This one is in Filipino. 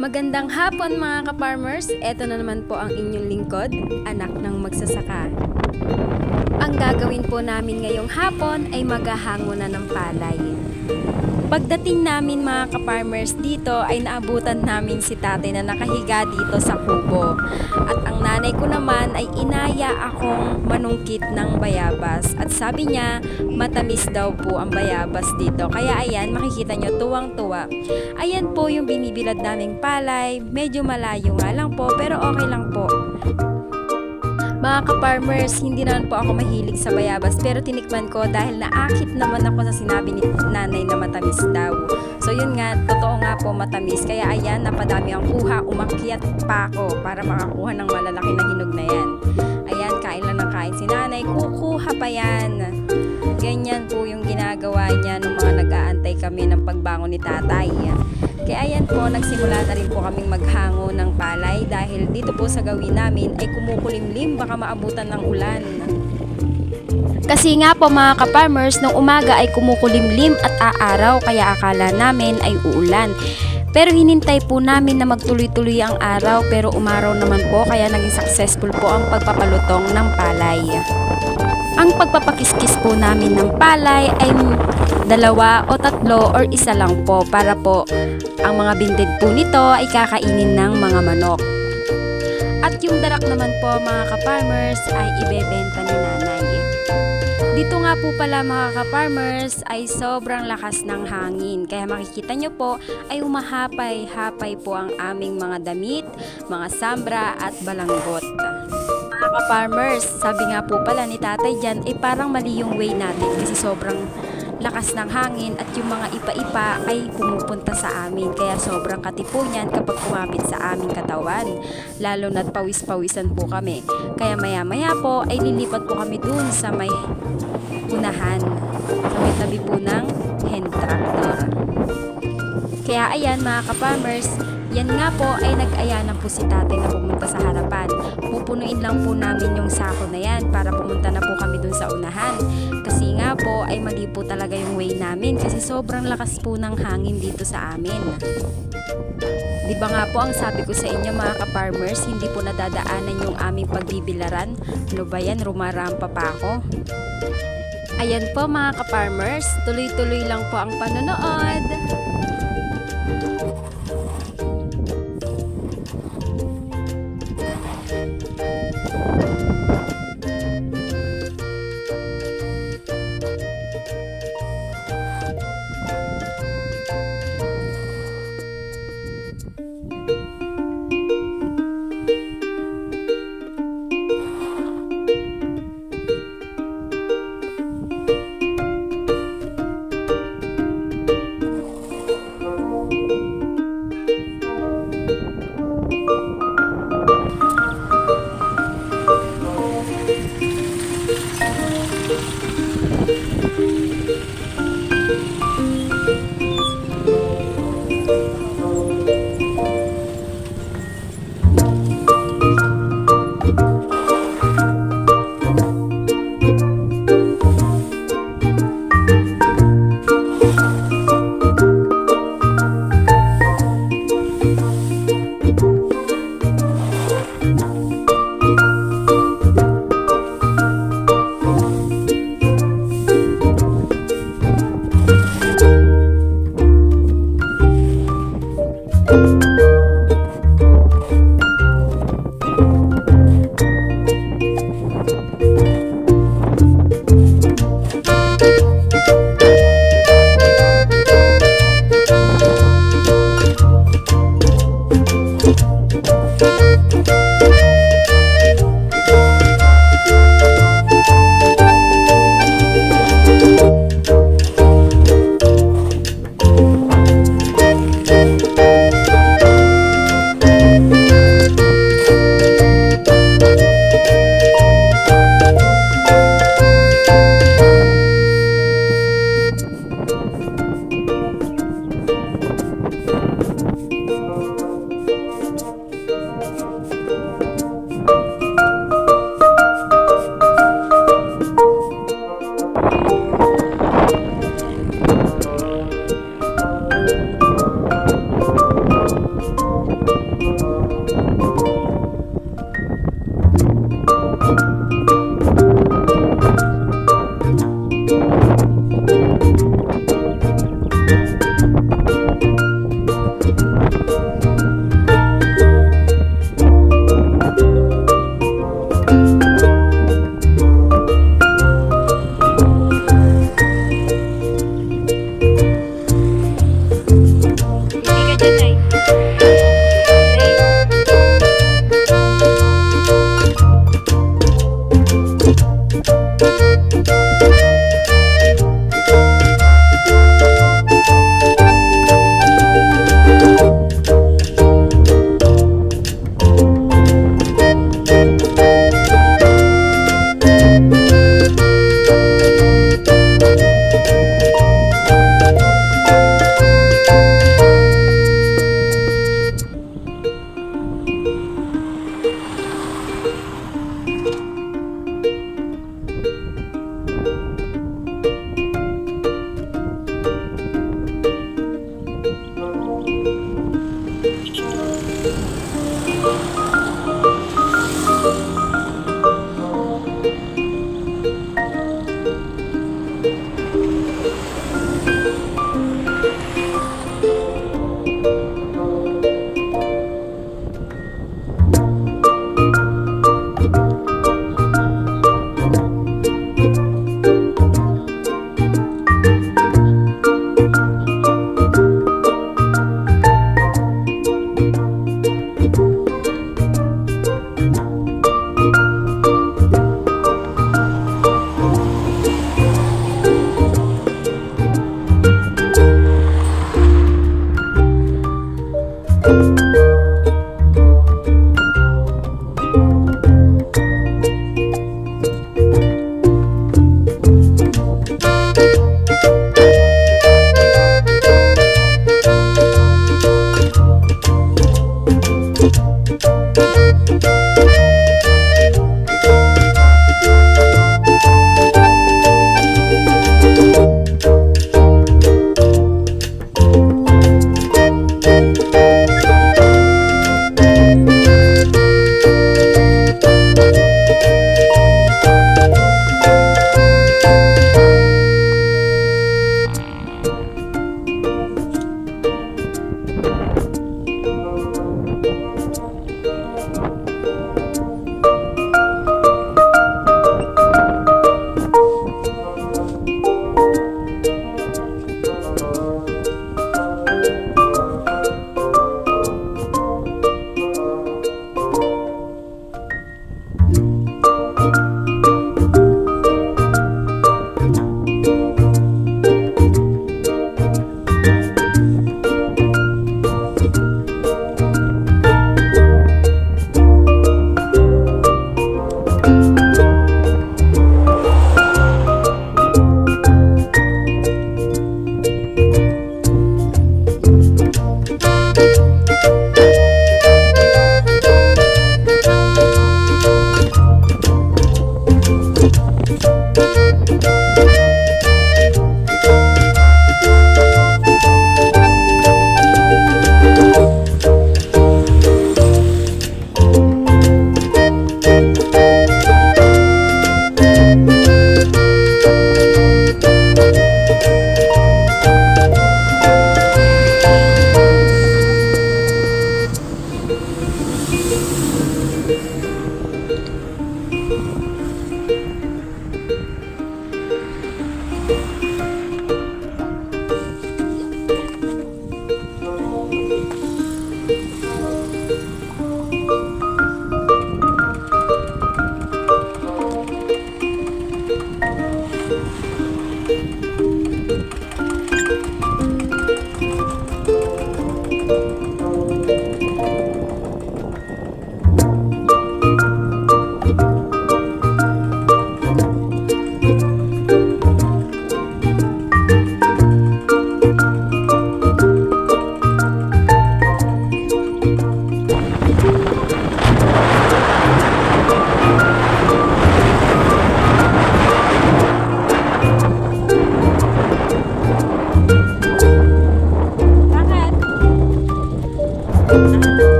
Magandang hapon mga ka-farmers, eto na naman po ang inyong lingkod, anak ng magsasaka. Ang gagawin po namin ngayong hapon ay maghahango na ng palay. Pagdating namin mga ka-farmers dito ay naabutan namin si tatay na nakahiga dito sa kubo. At ang nanay ko naman ay inaya akong manungkit ng bayabas. At sabi niya matamis daw po ang bayabas dito. Kaya ayan, makikita nyo tuwang-tuwa. Ayan po yung binibilad naming palay. Medyo malayo nga lang po pero okay lang po. Mga ka-farmers, hindi naman po ako mahilig sa bayabas pero tinikman ko dahil naakit naman ako sa sinabi ni nanay na matamis daw. So yun nga, totoo nga po matamis. Kaya ayan, napadami ang kuha, umakyat pa ako para makakuha ng malalaki na hinog na yan. Ayan, kain lang ng kain si nanay, kukuha pa yan. Ganyan po yung ginagawa niya nung mga nag-aantay kami ng pagbangon ni tatay. Kaya ayan po, nagsimula na rin po kaming maghango ng palay dahil dito po sa gawin namin ay kumukulimlim, baka maabutan ng ulan. Kasi nga po mga ka-farmers, nung umaga ay kumukulimlim at aaraw kaya akala namin ay uulan. Pero hinintay po namin na magtuloy-tuloy ang araw pero umaraw naman po kaya naging successful po ang pagpapalutong ng palay. Ang pagpapakiskis po namin ng palay ay 2 o 3 or 1 lang po para po ang mga bindid po nito ay kakainin ng mga manok. At yung darak naman po mga ka-farmers ay ibebenta ni nanay. Dito nga po pala mga ka-farmers ay sobrang lakas ng hangin. Kaya makikita nyo po ay umahapay-hapay po ang aming mga damit, mga sambra at balanggot. Mga ka-farmers, sabi nga po pala ni tatay dyan ay parang mali yung way natin kasi sobrang lakas ng hangin at yung mga ipa-ipa ay pumupunta sa amin. Kaya sobrang katipo niyan kapag kumapit sa aming katawan. Lalo na't pawis-pawisan po kami. Kaya maya-maya po ay lilipat po kami dun sa may unahan. Sa may tabi po ng hand tractor. Kaya ayan mga ka-farmers, yan nga po ay nag-aya na po si tatay na pumunta sa harapan. Pupunuin lang po namin yung sako na yan para pumunta na po kami dun sa unahan. Kasi nga po ay mali po talaga yung way namin kasi sobrang lakas po ng hangin dito sa amin. Di ba nga po ang sabi ko sa inyo mga ka-farmers, hindi po nadadaanan yung aming pagbibilaran. Ano ba yan, rumarampa pa ako? Ayan po mga ka-farmers, tuloy-tuloy lang po ang panonood.